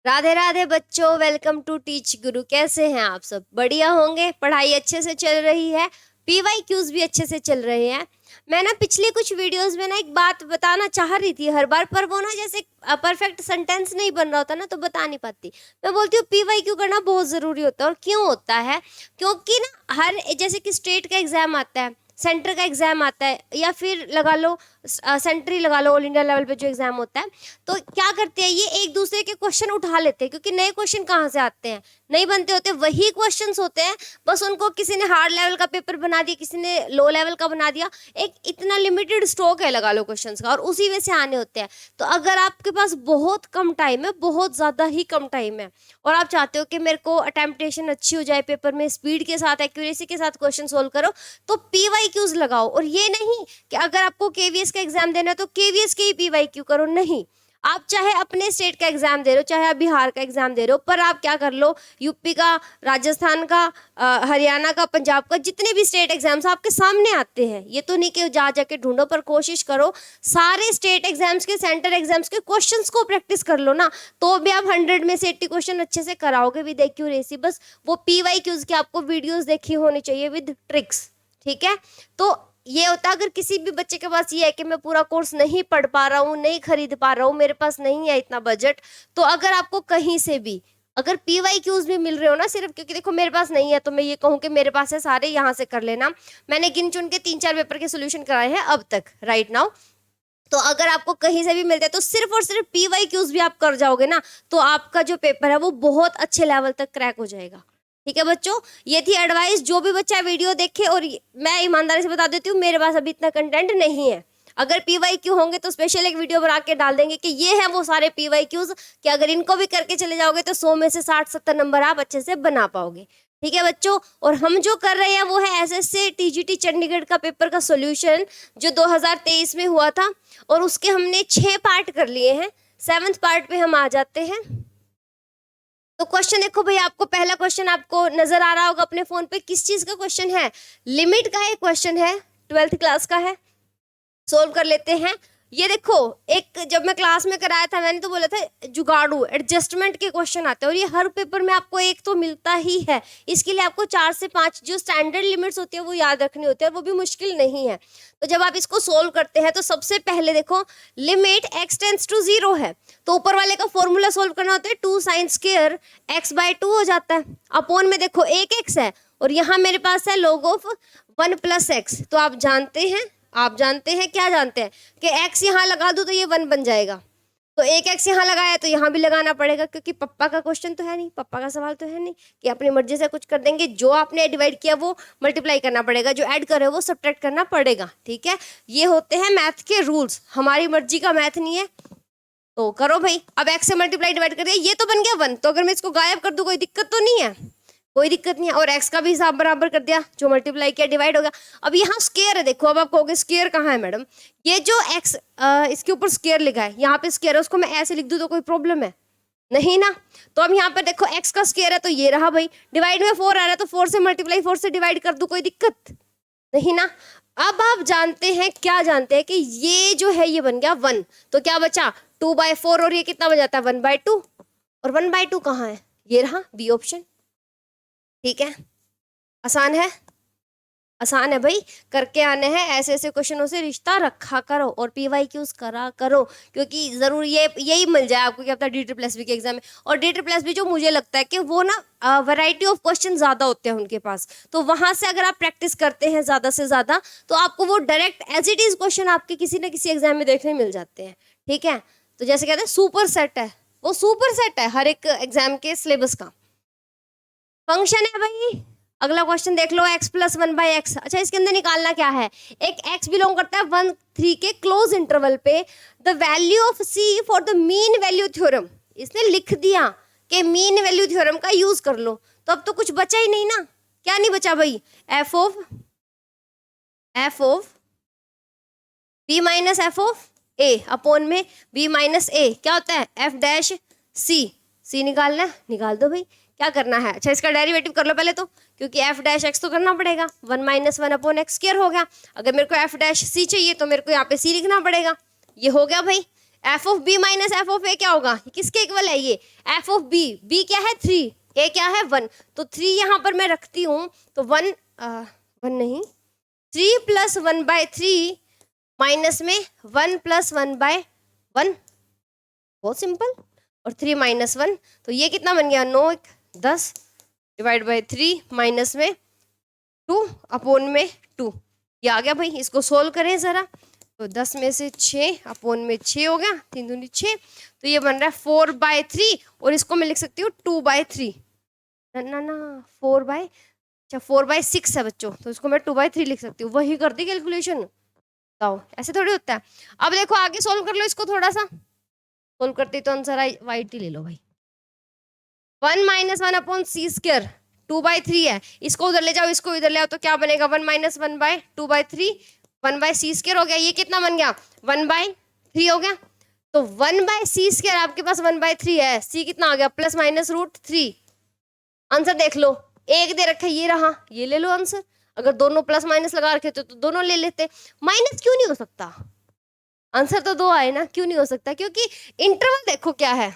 राधे राधे बच्चों, welcome to teach गुरु। कैसे हैं आप सब? बढ़िया होंगे। पढ़ाई अच्छे से चल रही है, पीवाई क्यूज भी अच्छे से चल रहे हैं। मैं ना पिछली कुछ वीडियोस में ना एक बात बताना चाह रही थी हर बार, पर वो ना जैसे परफेक्ट सेंटेंस नहीं बन रहा होता ना, तो बता नहीं पाती। मैं बोलती हूँ पीवाई क्यू करना बहुत ज़रूरी होता है। और क्यों होता है? क्योंकि ना हर जैसे कि स्टेट का एग्जाम आता है, सेंटर का एग्जाम आता है, या फिर लगा लो सेंट्री लगा लो, ऑल इंडिया लेवल पे जो एग्जाम होता है, तो क्या करते हैं ये एक दूसरे के क्वेश्चन उठा लेते हैं। क्योंकि नए क्वेश्चन कहाँ से आते हैं? नहीं बनते होते, वही क्वेश्चंस होते हैं, बस उनको किसी ने हार्ड लेवल का पेपर बना दिया, किसी ने लो लेवल का बना दिया। एक इतना लिमिटेड स्टॉक है लगा लो क्वेश्चंस का, और उसी में से आने होते हैं। तो अगर आपके पास बहुत कम टाइम है, बहुत ज़्यादा ही कम टाइम है, और आप चाहते हो कि मेरे को अटेम्पटेशन अच्छी हो जाए पेपर में, स्पीड के साथ एक्यूरेसी के साथ क्वेश्चन सोल्व करो, तो पीवाई क्यूज लगाओ। और ये नहीं कि अगर आपको केवीएस का एग्जाम देना है तो केवीएस के ही पीवाई क्यू करो, नहीं। आप चाहे अपने स्टेट का एग्जाम दे रहे हो, चाहे आप बिहार का एग्जाम दे रहे हो, पर आप क्या कर लो, यूपी का, राजस्थान का, हरियाणा का, पंजाब का, जितने भी स्टेट एग्जाम्स आपके सामने आते हैं, ये तो नहीं कि जा जाके ढूंढो, पर कोशिश करो सारे स्टेट एग्जाम्स के, सेंटर एग्जाम्स के क्वेश्चंस को प्रैक्टिस कर लो ना, तो भी आप 100 में से 80 क्वेश्चन अच्छे से कराओगे विद एक्यूरेसी। बस वो पीवाई क्यूज की आपको वीडियोज देखी होनी चाहिए विद ट्रिक्स, ठीक है? तो ये होता है अगर किसी भी बच्चे के पास ये है कि मैं पूरा कोर्स नहीं पढ़ पा रहा हूँ, नहीं खरीद पा रहा हूँ, मेरे पास नहीं है इतना बजट, तो अगर आपको कहीं से भी अगर पीवाई क्यूज भी मिल रहे हो ना, सिर्फ क्योंकि देखो मेरे पास नहीं है तो मैं ये कहूँ कि मेरे पास है, सारे यहाँ से कर लेना। मैंने गिन चुन के 3-4 पेपर के सोल्यूशन कराए हैं अब तक, राइट नाउ। तो अगर आपको कहीं से भी मिलते हैं तो सिर्फ और सिर्फ पीवाई क्यूज भी आप कर जाओगे ना, तो आपका जो पेपर है वो बहुत अच्छे लेवल तक क्रैक हो जाएगा। ठीक है बच्चों, ये थी एडवाइस। जो भी बच्चा वीडियो देखे, और मैं ईमानदारी से बता देती हूँ मेरे पास अभी इतना कंटेंट नहीं है। अगर पीवाई क्यू होंगे तो स्पेशल एक वीडियो बना के डाल देंगे कि ये है वो सारे पीवाई क्यूज, कि अगर इनको भी करके चले जाओगे तो 100 में से 60-70 नंबर आप अच्छे से बना पाओगे। ठीक है बच्चों, और हम जो कर रहे हैं वो है एसएससी टीजीटी चंडीगढ़ का पेपर का सोल्यूशन, जो 2023 में हुआ था, और उसके हमने 6 पार्ट कर लिए हैं। 7th पार्ट पे हम आ जाते हैं। तो क्वेश्चन देखो भाई, आपको पहला क्वेश्चन आपको नजर आ रहा होगा अपने फोन पे, किस चीज का क्वेश्चन है? लिमिट का एक क्वेश्चन है, 12th क्लास का है। सोल्व कर लेते हैं। ये देखो, एक जब मैं क्लास में कराया था मैंने तो बोला था जुगाड़ू एडजस्टमेंट के क्वेश्चन आते हैं, और ये हर पेपर में आपको एक तो मिलता ही है। इसके लिए आपको 4 से 5 जो स्टैंडर्ड लिमिट्स होती है वो याद रखनी होती है, और वो भी मुश्किल नहीं है। तो जब आप इसको सोल्व करते हैं तो सबसे पहले देखो, लिमिट x टेंड्स टू 0 है, तो ऊपर वाले का फॉर्मूला सोल्व करना होता है 2 साइन स्क्वायर x/2 हो जाता है। अपोन में देखो एक x है, और यहाँ मेरे पास है log ऑफ 1 + x। तो आप जानते हैं क्या जानते हैं कि x यहाँ लगा दूं तो ये 1 बन जाएगा, तो एक x यहाँ लगाया तो यहाँ भी लगाना पड़ेगा, क्योंकि पप्पा का क्वेश्चन तो है नहीं, पप्पा का सवाल तो है नहीं कि अपनी मर्जी से कुछ कर देंगे। जो आपने डिवाइड किया वो मल्टीप्लाई करना पड़ेगा, जो ऐड करे वो सब्ट्रैक्ट करना पड़ेगा। ठीक है, ये होते हैं मैथ के रूल्स, हमारी मर्जी का मैथ नहीं है। तो करो भाई, अब x से मल्टीप्लाई डिवाइड कर दिया, ये तो बन गया 1, तो अगर मैं इसको गायब कर दूं कोई दिक्कत तो नहीं है? कोई दिक्कत नहीं है। और x का भी हिसाब बराबर कर दिया, जो मल्टीप्लाई किया डिवाइड हो गया। अब यहाँ स्क्वायर है, देखो अब आप कहोगे स्क्वायर कहाँ है मैडम? ये जो x इसके ऊपर स्क्वायर लिखा है, यहाँ पे स्क्वायर है, उसको मैं ऐसे लिख दूं तो कोई प्रॉब्लम है? नहीं ना। तो अब यहाँ पर देखो x का स्क्वायर है तो ये रहा भाई, डिवाइड में 4 आ रहा है तो 4 से मल्टीप्लाई 4 से डिवाइड कर दूं, कोई दिक्कत नहीं ना। अब आप जानते हैं, क्या जानते हैं कि ये जो है ये बन गया 1, तो क्या बचा 2/4, और ये कितना बन जाता है 1/2, और 1/2 कहाँ है? ये रहा बी ऑप्शन। ठीक है, आसान है, आसान है भाई, करके आने हैं। ऐसे ऐसे क्वेश्चनों से रिश्ता रखा करो और पीवाई क्यूज करा करो, क्योंकि जरूर ये यही मिल जाए आपको क्या पता DSSB के एग्जाम में। और DSSB जो मुझे लगता है कि वो ना वैरायटी ऑफ क्वेश्चन ज्यादा होते हैं उनके पास, तो वहां से अगर आप प्रैक्टिस करते हैं ज्यादा से ज्यादा तो आपको वो direct as it is question आपके किसी ना किसी एग्जाम में देखने मिल जाते हैं। ठीक है, तो जैसे कहते हैं सुपर सेट है, वो सुपर सेट है हर एक एग्जाम के सिलेबस का। फंक्शन है भाई, अगला क्वेश्चन देख लो, x + 1/x। अच्छा, इसके अंदर निकालना क्या है? एक x बिलोंग करता है 1, 3 के क्लोज इंटरवल पे, the value of c for the mean value theorem. इसने लिख दिया कि मीन वैल्यू थ्योरम का यूज कर लो, तो अब तो कुछ बचा ही नहीं ना। क्या नहीं बचा भाई? f of b - f of a upon में b - a क्या होता है? f' निकालना है, निकाल दो भाई। क्या करना है? अच्छा, इसका डेरिवेटिव कर लो पहले तो, क्योंकि f' तो करना पड़ेगा, 1 - 1/x² हो गया। अगर मेरे को f' चाहिए तो मेरे को यहाँ पे c लिखना पड़ेगा। ये हो गया भाई, f of b minus f of a क्या होगा, किसके इक्वल है ये, एफ ऑफ बी, बी क्या है 3, ए क्या है 1, तो 3 यहाँ पर मैं रखती हूँ तो 1 नहीं 3 प्लस 1/3 माइनस में 1 प्लस 1/1, बहुत सिंपल, और 3 माइनस 1, तो ये कितना बन गया 9 10 डिवाइड बाई 3 माइनस में 2 अपॉन में 2, ये आ गया भाई। इसको सोल्व करें ज़रा, तो 10 में से 6 अपॉन में 6 हो गया, 3 दूनी 6, तो ये बन रहा है 4/3, और इसको मैं लिख सकती हूँ 2/3, ना 4/6 है बच्चों, तो इसको मैं 2/3 लिख सकती हूँ, वही कर दी कैलकुलेशन, बताओ ऐसे थोड़ी होता है। अब देखो आगे सोल्व कर लो इसको, थोड़ा सा सोल्व करते तो आंसर आई वाइट ही ले लो भाई। 1 माइनस 1 अपॉन सी स्क्वायर 2/3 है, इसको उधर ले जाओ, इसको इधर ले आओ, तो क्या बनेगा 1 माइनस 1/2/3 1/c स्क्वायर हो गया, ये कितना बन गया 1/3 हो गया, तो 1/c स्क्वायर आपके पास 1/3 है, c कितना आ गया प्लस माइनस √3, आंसर देख लो, एक दे रखा है ये रहा, ये ले लो आंसर, अगर दोनों प्लस माइनस लगा रखे तो दोनों ले लेते, माइनस क्यों नहीं हो सकता, आंसर तो 2 आए ना, क्यों नहीं हो सकता, क्योंकि इंटरवल देखो क्या है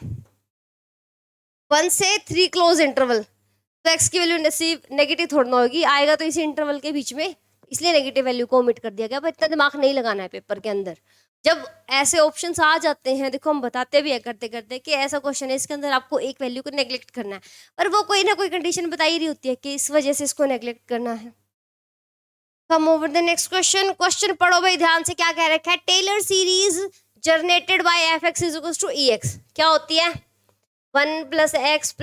1 से 3 क्लोज इंटरवल, तो x की वैल्यू नेगेटिव थोड़ी ना होगी, आएगा तो इसी इंटरवल के बीच में, इसलिए नेगेटिव वैल्यू को ओमिट कर दिया गया, पर इतना दिमाग नहीं लगाना है पेपर के अंदर। जब ऐसे ऑप्शंस आ जाते हैं, देखो हम बताते भी है करते करते कि ऐसा क्वेश्चन है, इसके अंदर आपको एक वैल्यू को नेग्लेक्ट करना है, पर वो कोई ना कोई कंडीशन बताई रही होती है कि इस वजह से इसको नेग्लेक्ट करना है। Come over the next question, question पढ़ो भाई ध्यान से, क्या कह रखा है, Taylor series generated by f x is equal to e x, क्या होती है 1 plus x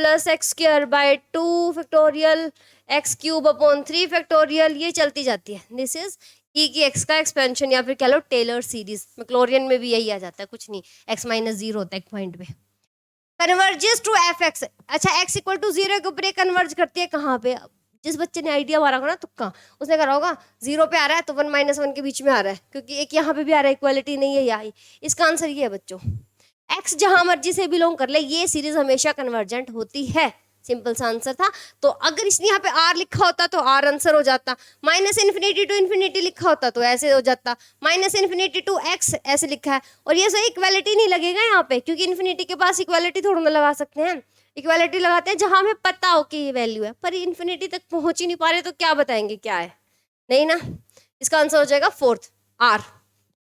square by 2 factorial x cube upon 3 factorial, ये चलती जाती है, दिस इज ई की एक्स का एक्सपेंशन, या फिर कह लो टेलर सीरीज, मैक्लोरियन में भी यही आ जाता है, कुछ नहीं, एक्स माइनस 0 होता है एक पॉइंट पे, कन्वर्जेस टू एफ एक्स, अच्छा एक्स इक्वल टू 0 के ऊपर कन्वर्ज करती है कहाँ पे, जिस बच्चे ने आइडिया मारा होगा ना तुक्का, उसने करा होगा 0 पे आ रहा है तो 1 माइनस 1 के बीच में आ रहा है, क्योंकि एक यहाँ पे भी आ रहा है, इक्वालिटी नहीं है यहाँ, इसका आंसर ये है बच्चों, एक्स जहां मर्जी से बिलोंग कर ले, ये सीरीज हमेशा कन्वर्जेंट होती है, सिंपल सा आंसर था। तो अगर इसने यहाँ पे आर लिखा होता तो आर आंसर हो जाता, माइनस इन्फिनिटी टू इन्फिनिटी लिखा होता तो ऐसे हो जाता, माइनस इन्फिनिटी टू एक्स ऐसे लिखा है, और ये सही इक्वालिटी नहीं लगेगा यहाँ पे, क्योंकि इन्फिनिटी के पास इक्वालिटी थोड़ा ना लगा सकते हैं, इक्वालिटी लगाते हैं जहां हमें पता हो कि ये वैल्यू है, पर इन्फिनिटी तक पहुंच ही नहीं पा रहे तो क्या बताएंगे क्या है, नहीं ना, इसका आंसर हो जाएगा 4th आर।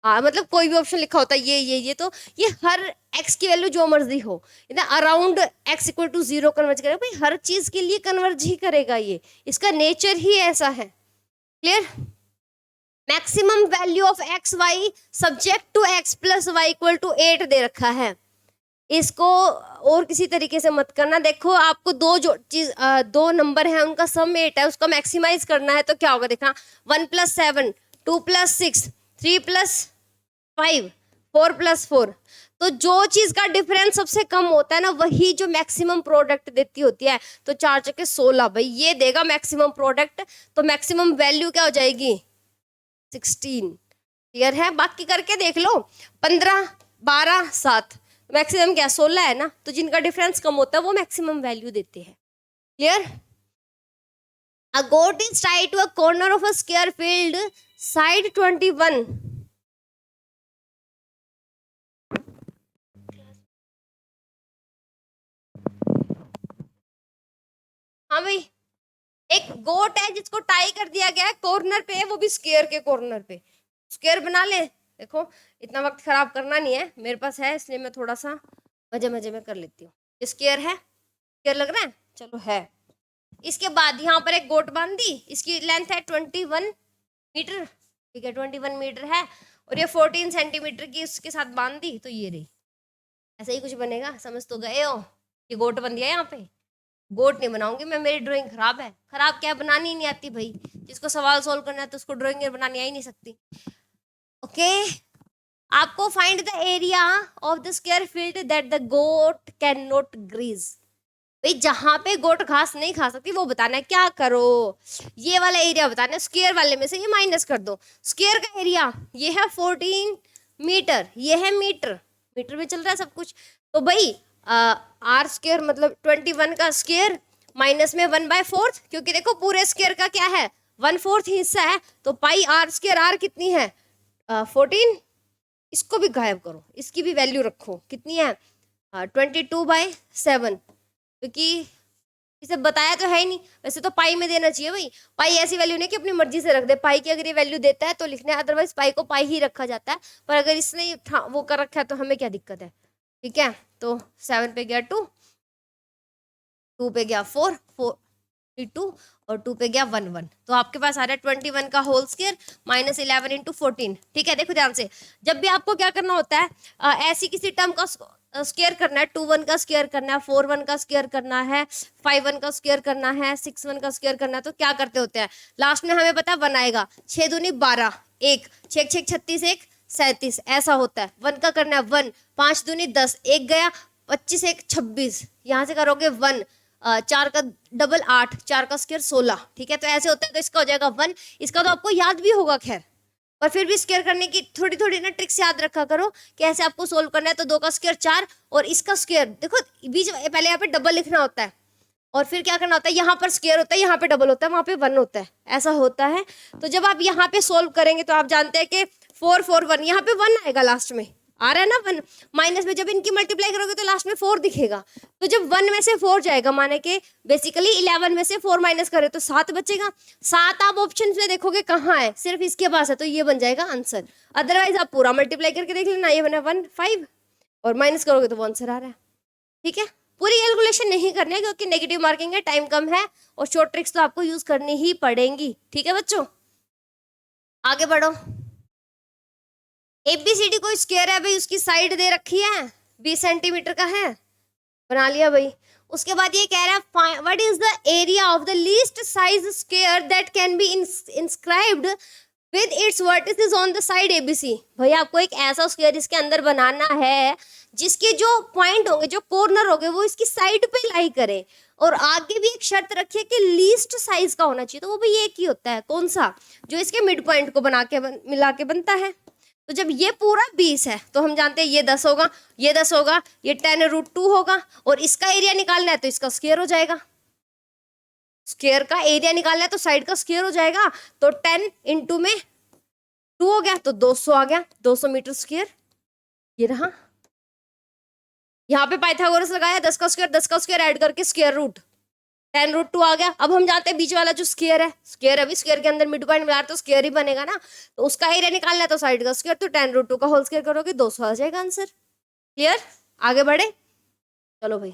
मतलब कोई भी ऑप्शन लिखा होता है ये तो ये हर x की वैल्यू जो मर्जी हो, around x equal to 0 converge करेगा भाई, हर चीज के लिए कन्वर्ज ही करेगा, ये इसका नेचर ही ऐसा है, clear. Maximum value of x y subject to x plus y equal to 8 दे रखा है, इसको और किसी तरीके से मत करना, देखो आपको दो नंबर है उनका सम 8 है, उसको मैक्सिमाइज करना है, तो क्या होगा देखना 1 + 7 2 + 6 3 + 5 4 + 4, तो जो चीज का डिफरेंस सबसे कम होता है ना वही जो मैक्सिमम प्रोडक्ट देती होती है, तो 4 × 16 भाई ये देगा मैक्सिमम प्रोडक्ट, तो मैक्सिमम वैल्यू क्या हो जाएगी 16, क्लियर है। बाकी करके देख लो 15 12 7, मैक्सिमम क्या 16 है ना, तो जिनका डिफरेंस कम होता है वो मैक्सिमम वैल्यू देते हैं, clear. A goat is tied to a corner of a square field side 21, हाँ भाई एक गोट है जिसको टाई कर दिया गया है कॉर्नर पे, वो भी स्क्वायर के कॉर्नर पे, स्क्वायर बना ले, देखो इतना वक्त खराब करना नहीं है, मेरे पास है इसलिए मैं थोड़ा सा मजे मजे में कर लेती हूँ, स्क्वायर है, स्क्वायर लग रहा है, चलो है। इसके बाद यहाँ पर एक गोट बांध दी, इसकी लेंथ है 21 मीटर, ठीक है 21 मीटर है, और ये 14 सेंटीमीटर की उसके साथ बांध दी, तो ये रही, ऐसा ही कुछ बनेगा, समझ तो गए हो, ये गोट बन दिया यहाँ पे, गोट नहीं बनाऊंगी मैं, मेरी ड्राइंग खराब है, खराब क्या बनानी ही नहीं आती भाई, जिसको सवाल सोल्व करना है तो उसको ड्राइंग बनानी आ ही नहीं सकती। ओके आपको find the area of the square field that the goat can not graze, भाई जहां पे गोट घास नहीं खा सकती वो बताना है, क्या करो ये वाला एरिया बताना है, स्क्वायर वाले में से ये माइनस कर दो, स्क्वायर का एरिया ये है 14 मीटर, ये है मीटर, मीटर में चल रहा है सब कुछ, तो भाई आर स्क्वायर मतलब 21 का स्क्वायर माइनस में 1/4, क्योंकि देखो पूरे स्क्वायर का क्या है 1/4 हिस्सा है, तो पाई आर स्क्वायर, आर कितनी है 14, इसको भी गायब करो, इसकी भी वैल्यू रखो, कितनी है 22/7, क्योंकि इसे बताया तो है ही नहीं। वैसे तो पाई में देना चाहिए भाई, पाई ऐसी वैल्यू नहीं कि अपनी मर्जी से रख दे। पाई की अगर ये वैल्यू देता है तो लिखना है, अदरवाइज पाई को पाई ही रखा जाता है। पर अगर इसने वो कर रखा है तो हमें क्या दिक्कत है, ठीक है। तो 7 पे गया 2, 2 पे गया 4, 2 और 2 पे गया 1, तो आपके पास आ रहा है 21 का होल स्क्वायर माइनस 11 इंटू 14। ठीक है, देखो ध्यान से, जब भी आपको क्या करना होता है, ऐसी किसी टर्म का स्क्वायर करना है, 2 1 का स्क्वायर करना है, 4 1 का स्क्वायर करना है, 5 1 का स्क्वायर करना है, 6 1 का स्क्वायर करना है, तो क्या करते होते हैं, लास्ट में हमें पता है 1 आएगा, 6 दूनी 12, 1 6 6 36, 1 37, ऐसा होता है। 1 का करना है 1, 5 दूनी 10, 1 गया, 25 1 26, यहाँ से करोगे 1, 4 का डबल 8, 4 का स्क्वायर 16। ठीक है, तो ऐसे होता है, तो इसका हो जाएगा 1। इसका तो आपको याद भी होगा खैर, पर फिर भी स्क्वायर करने की थोड़ी थोड़ी ना ट्रिक्स याद रखा करो कि ऐसे आपको सोल्व करना है। तो 2 का स्क्वायर 4 और इसका स्क्वायर, देखो बीच पहले यहाँ पे डबल लिखना होता है और फिर क्या करना होता है, यहाँ पर स्क्वायर होता है, यहाँ पे डबल होता है, वहां पे 1 होता है, ऐसा होता है। तो जब आप यहाँ पे सोल्व करेंगे तो आप जानते हैं कि 4 4 1, यहाँ पे 1 आएगा, लास्ट में आ रहा है ना 1, माइनस में जब इनकी मल्टीप्लाई करोगे तो लास्ट में 4 दिखेगा। तो जब 1 में से 4 जाएगा, माने कि बेसिकली 11 में से 4 माइनस करें तो 7 बचेगा। 7 आप ऑप्शन में देखोगे कहाँ है, सिर्फ इसके पास है, तो ये बन जाएगा आंसर। अदरवाइज आप पूरा मल्टीप्लाई करके देख लेना, ये बना 1 5 और माइनस करोगे तो वो आंसर आ रहा है। ठीक है, पूरी कैलकुलेशन नहीं करनी है क्योंकि नेगेटिव मार्किंग है, टाइम कम है और शॉर्ट ट्रिक्स तो आपको यूज करनी ही पड़ेंगी। ठीक है बच्चों, आगे बढ़ो। एबीसीडी कोई स्क्वायर है भाई, उसकी साइड दे रखी है, 20 सेंटीमीटर का है, बना लिया भाई। उसके बाद ये कह रहा है what is the area of the least size square that can be inscribed with its vertices on the side ABC. भाई आपको एक ऐसा स्क्वायर इसके अंदर बनाना है जिसके जो पॉइंट होंगे, जो कॉर्नर होंगे, वो इसकी साइड पे लाई करे, और आगे भी एक शर्त रखिए कि लीस्ट साइज का होना चाहिए। तो वो भाई एक ही होता है, कौन सा, जो इसके मिड पॉइंट को बना के मिला के बनता है। तो जब ये पूरा 20 है तो हम जानते हैं ये 10 होगा, ये 10 होगा, ये 10√2 होगा, और इसका एरिया निकालना है तो इसका स्क्वायर हो जाएगा। स्क्वायर का एरिया निकालना है तो साइड का स्क्वायर हो जाएगा। तो 10 इंटू में 2 हो गया तो 200 आ गया, 200 मीटर स्क्वायर ये रहा। यहाँ पे पाइथागोरस लगाया, 10 का स्क्वायर 10 का स्क्वायर ऐड करके स्क्वायर रूट 10√2 आ गया। अब हम जानते हैं बीच वाला जो स्क्वायर है, स्क्वायर अभी स्क्वायर के अंदर मिड पॉइंट मिला तो स्क्वायर ही बनेगा ना, तो उसका एरिया निकालना है तो साइड का स्क्वायर, तो 10√2 का होल स्क्वायर करोगे 200 आ जाएगा आंसर। क्लियर, आगे बढ़े, चलो भाई।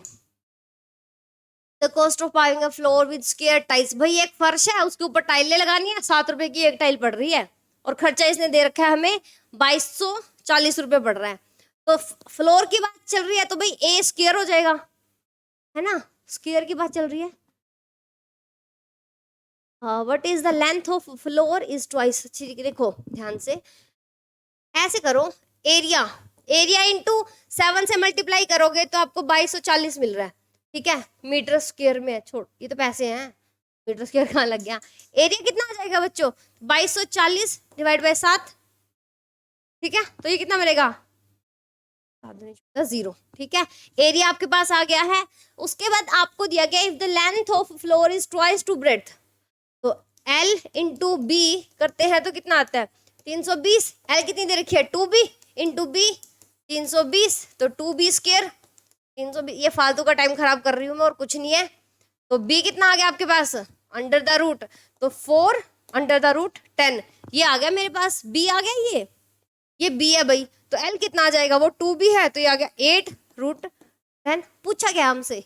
The cost of paving a floor with square tiles, भाई एक फर्श है उसके ऊपर टाइलें लगानी है, 7 रुपए की एक टाइल पड़ रही है, और खर्चा इसने दे रखा है हमें 2240 रुपए पड़ रहा है। तो फ्लोर की बात चल रही है तो भाई ए स्क्वायर हो जाएगा, है ना, स्क्वायर की बात चल रही है। What is the length of floor is twice. देखो ध्यान से, ऐसे करो, एरिया एरिया इंटू 7 से मल्टीप्लाई करोगे तो आपको 2240 मिल रहा है। ठीक है, मीटर स्क्वायर में, छोड़ ये तो पैसे हैं, मीटर स्क्वायर कहाँ लग गया। एरिया कितना आ जाएगा बच्चों, 2240 डिवाइड बाय 7। ठीक है, तो ये कितना मिलेगा, 0। ठीक है, एरिया आपके पास आ गया है। उसके बाद आपको दिया गया if the length of floor is twice to breadth, तो L इंटू बी करते हैं तो कितना आता है 320। L कितनी दे रखी है 2b इंटू बी 320, तो 2b स्क्वायर 320। ये फालतू का टाइम खराब कर रही हूँ मैं और कुछ नहीं है। तो b कितना आ गया आपके पास अंडर द रूट, तो 4 अंडर द रूट 10, ये आ गया मेरे पास, b आ गया, ये b है भाई। तो L कितना आ जाएगा, वो 2b है, तो ये आ गया 8√10। पूछा क्या हमसे,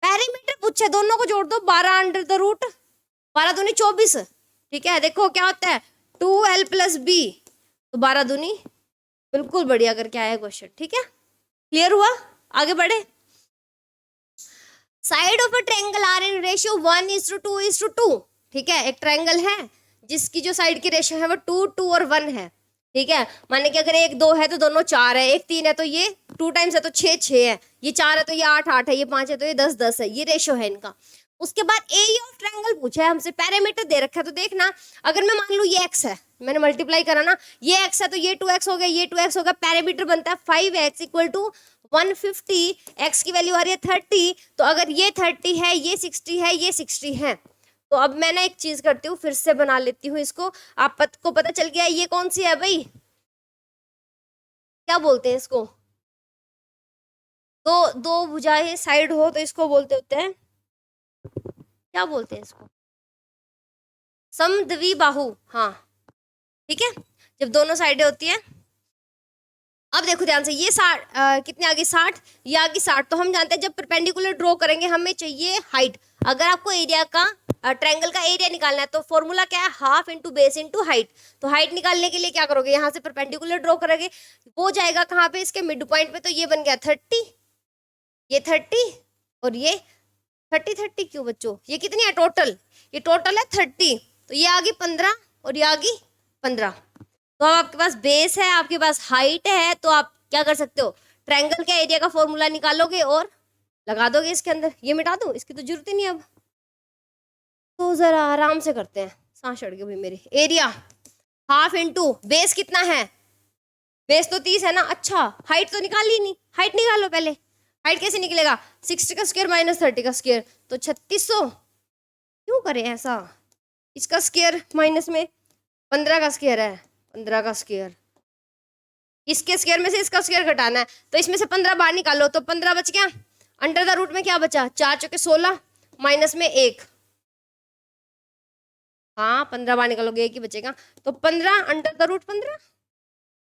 पेरीमीटर पूछा, दोनों को जोड़ दो, 12 अंडर द रूट 12 दूनी 24। ठीक है, देखो क्या होता है 2L प्लस बी, तो 12 दूनी, बिल्कुल बढ़िया करके आया क्वेश्चन। ठीक है, क्लियर हुआ, आगे बढ़े। Side of a triangle are in ratio 1:2:2। ठीक है, एक ट्रायंगल है जिसकी जो साइड की रेशियो है वो 2 2 और 1 है। ठीक है, माने कि अगर 1 2 है तो दोनों 4 है, 1 3 है तो ये 2 टाइम्स है तो 6 6 है, ये 4 है तो ये 8 8 है, ये 5 है तो ये 10 10 है, ये रेशियो है इनका। उसके बाद एरिया ऑफ ट्रायंगल पूछा है हमसे, पैरामीटर दे रखा है, तो देखना अगर मैं मान लूँ ये x है, मैंने मल्टीप्लाई करा ना, ये x है तो ये 2x हो गया, ये 2x होगा, पैरामीटर बनता है 5x इक्वल टू 150, x की वैल्यू आ रही है 30, तो अगर ये 30 है, ये 60 है, ये 60 है, तो अब मैं ना एक चीज करती हूँ, फिर से बना लेती हूँ इसको। आपको पता चल गया ये कौन सी है भाई, क्या बोलते हैं इसको? दो दो भुजाएं साइड हो तो इसको बोलते होते हैं, क्या बोलते हैं इसको? समद्विबाहु। हाँ ठीक है, जब दोनों साइडें होती हैं। अब देखो ध्यान से, ये 60 कितने आगे 60, ये आगे 60, तो हम जानते हैं जब परपेंडिकुलर ड्रॉ करेंगे हमें चाहिए हाइट। अगर आपको एरिया का ट्रायंगल का एरिया निकालना है तो फॉर्मूला क्या है? Half into base into height. तो हाइट निकालने के लिए क्या करोगे? यहाँ से परपेंडिकुलर ड्रॉ करोगे, वो जाएगा कहाँ पे? इसके मिड पॉइंट पे। तो ये बन गया 30, ये 30 और ये 30 क्यों बच्चों? ये कितनी है टोटल? ये टोटल है 30, तो ये आ गई 15 और ये आ गई 15। तो अब आपके पास बेस है, आपके पास हाइट है, तो आप क्या कर सकते हो? ट्रायंगल के एरिया का फॉर्मूला निकालोगे और लगा दोगे इसके अंदर। ये मिटा दूं, इसकी तो जरूरत ही नहीं अब। तो जरा आराम से करते हैं, सांस चढ़ गई भाई मेरी। एरिया हाफ इंटू बेस कितना है? बेस तो 30 है ना। अच्छा हाइट तो निकाली नहीं, हाइट निकालो पहले। हाइट कैसे निकलेगा? 60 का स्क्वायर माइनस 30 का स्क्वायर, तो 3600। क्यों करें ऐसा? इसका स्क्वायर माइनस में 15 का स्क्वायर है, 15 का स्क्वायर, इसके स्क्वायर में से इसका स्क्वायर घटाना है, तो इसमें से 15 बाहर निकालो, तो 15 बच गया। अंडर द रूट में क्या बचा? 4 चौके 16 माइनस में 1। हाँ 15 बाहर निकालोगे 1 ही बचेगा, तो 15 under the root 15,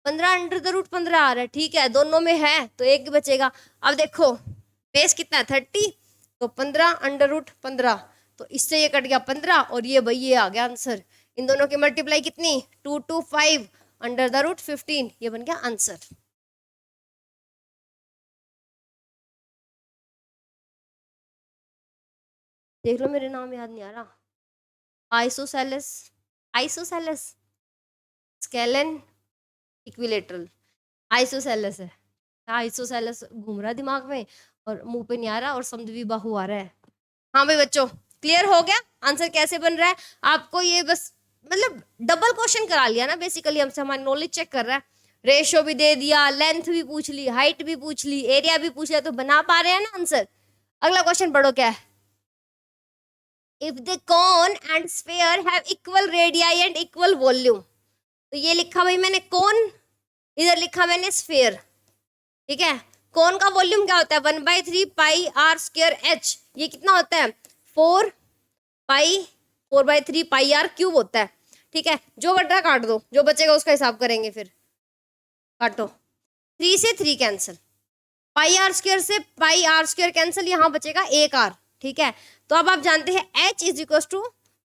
15 under the root 15 आ रहा है। ठीक है, दोनों में है तो 1 बचेगा। अब देखो बेस कितना है? 30, तो 15 अंडर रूट 15, तो इससे ये कट गया 15 और ये भाई ये आ गया आंसर। इन दोनों की मल्टीप्लाई कितनी? 2 2 5 अंडर द रूट 15, ये बन गया आंसर। देख लो मेरे नाम याद नहीं आ रहा। Isosceles, isosceles, scalene, equilateral, isosceles है। आइसोसेलेस घूम रहा है दिमाग में और मुंह पे नहीं आ रहा, और समद्विबाहु आ रहा है। हाँ भाई बच्चों क्लियर हो गया आंसर कैसे बन रहा है आपको? ये बस मतलब डबल क्वेश्चन करा लिया ना बेसिकली हमसे, हमारी नॉलेज चेक कर रहा है। रेशियो भी दे दिया, लेंथ भी पूछ ली, हाइट भी पूछ ली, एरिया भी पूछ लिया, तो बना पा रहे हैं ना आंसर। अगला क्वेश्चन पढ़ो क्या है? If the cone and sphere have equal radii and equal volume. तो ये लिखा भाई मैंने कोन, इधर लिखा मैंने स्फीयर। ठीक है, कोन का वॉल्यूम क्या होता है? 1/3 पाई आर स्क्वायर एच। ये कितना होता है? 4/3 पाई आर क्यूब होता है। ठीक है, जो बट रहा काट दो, जो बचेगा उसका हिसाब करेंगे फिर। काटो, 3 से 3 कैंसिल, पाई आर स्क्वायर से पाई आर स्क्वायर कैंसिल, यहाँ बचेगा 1 आर। ठीक है, तो अब आप जानते हैं h is equal to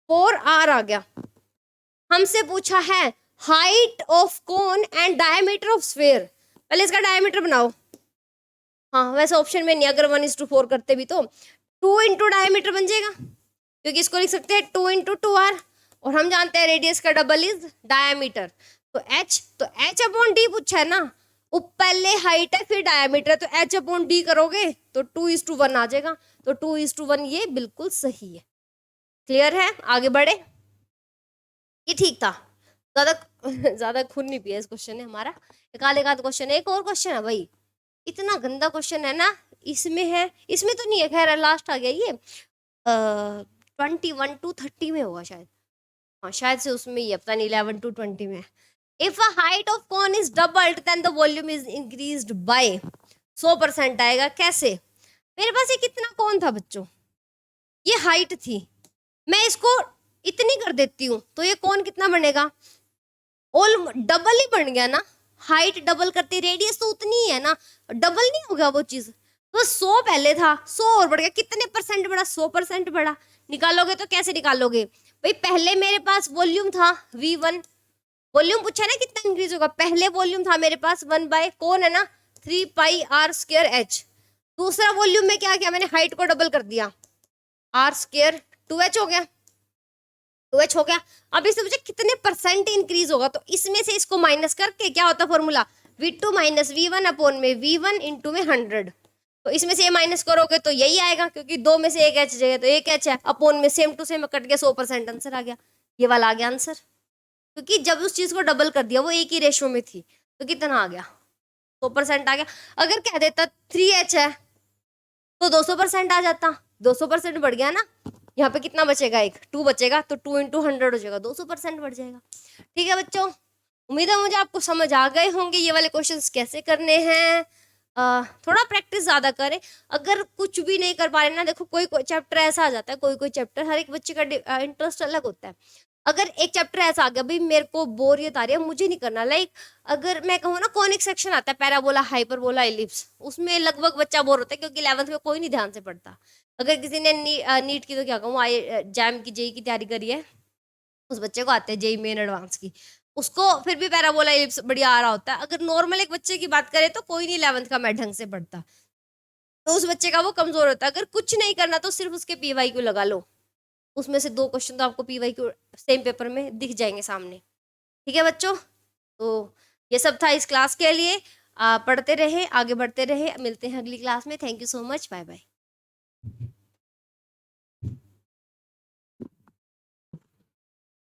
4r आ गया। हमसे पूछा है height of cone and diameter of sphere. पहले इसका डायमीटर बनाओ। हाँ वैसे ऑप्शन में नहीं, अगर 1:4 करते भी तो 2 इंटू डायमीटर बन जाएगा, क्योंकि इसको लिख सकते हैं 2 इंटू 2r, और हम जानते हैं रेडियस का डबल इज डायमीटर। तो h अपॉन d पूछा है ना, पहले हाइट है फिर डायमीटर, तो h अपॉन d करोगे तो 2:1 आ जाएगा। तो 2:1 ये बिल्कुल सही है। क्लियर है? आगे बढ़े, ये ठीक था। ज्यादा खून नहीं पिया इस क्वेश्चन ने हमारा। एक आध क्वेश्चन है, एक और क्वेश्चन है भाई, इतना गंदा क्वेश्चन है ना। इसमें है, इसमें तो नहीं है, खैर लास्ट आ गया ये 21 to 30 में होगा शायद। हाँ शायद से उसमें ही, पता नहीं 11 to 20 में। If a height of cone is doubled then the volume is increased by 100% आएगा। कैसे? मेरे पास ये कितना कौन था बच्चों? ये हाइट थी, मैं इसको इतनी कर देती हूँ तो ये कौन कितना बनेगा? ऑल डबल ही बन गया ना। हाइट डबल करते रेडियस तो उतनी ही है ना, डबल नहीं होगा वो चीज। तो 100 पहले था, 100 और बढ़ गया, कितने परसेंट बढ़ा? 100% बढ़ा। निकालोगे तो कैसे निकालोगे भाई? पहले मेरे पास वॉल्यूम था V1, वॉल्यूम पूछा ना कितना इंक्रीज होगा। पहले वॉल्यूम था मेरे पास 1 बाय कौन है ना 3 पाई आर स्क्वायर एच। दूसरा वॉल्यूम में क्या किया मैंने? हाइट को डबल कर दिया, आर स्क्वायर 2h हो गया, 2h हो गया। अब इससे मुझे कितने परसेंट इंक्रीज होगा, तो इसमें से इसको माइनस करके क्या होता formula? V2 minus V1 upon में V1 इंटू में 100। तो इसमें से ये माइनस करोगे तो यही आएगा, क्योंकि 2 में से 1 h जाएगा तो 1 h है, अपॉन में सेम टू सेम कट गया, 100% आंसर आ गया। ये वाला आ गया आंसर, क्योंकि जब उस चीज को डबल कर दिया वो एक ही रेशो में थी, तो कितना आ गया? 100% आ गया। अगर कह देता 3h है तो 200% आ जाता, 200% बढ़ गया ना। यहाँ पे कितना बचेगा? 1 2 बचेगा, तो 2 इंटू 100 हो जाएगा, 200% बढ़ जाएगा। ठीक है बच्चों, उम्मीद है मुझे आपको समझ आ गए होंगे ये वाले क्वेश्चंस कैसे करने हैं। थोड़ा प्रैक्टिस ज़्यादा करें। अगर कुछ भी नहीं कर पा रहे ना, देखो कोई कोई चैप्टर ऐसा आ जाता है, कोई कोई चैप्टर हर एक बच्चे का इंटरेस्ट अलग होता है। अगर एक चैप्टर ऐसा आ गया भाई मेरे को बोरियत आ रही है, मुझे नहीं करना, लाइक अगर मैं कहूँ ना कॉनिक सेक्शन आता है, पैराबोला, हाइपरबोला, एलिप्स, उसमें लगभग बच्चा बोर होता है क्योंकि 11th में कोई नहीं ध्यान से पढ़ता। अगर किसी ने नीट की तो क्या कहूँ, जैम की, जेई की तैयारी करी है, उस बच्चे को आते हैं जेई मेन एडवांस की, उसको फिर भी पैराबोला एलिप्स बढ़िया आ रहा होता है। अगर नॉर्मल एक बच्चे की बात करें तो कोई नहीं 11th का मैथ ढंग से पढ़ता, तो उस बच्चे का वो कमजोर होता है। अगर कुछ नहीं करना तो सिर्फ उसके पीवाई क्यू लगा लो, उसमें से 2 क्वेश्चन तो आपको पीवाई क्यू सेम पेपर में दिख जाएंगे सामने। ठीक है बच्चों, तो ये सब था इस क्लास के लिए। पढ़ते रहे, आगे बढ़ते रहे, मिलते हैं अगली क्लास में। Thank you so much, bye bye.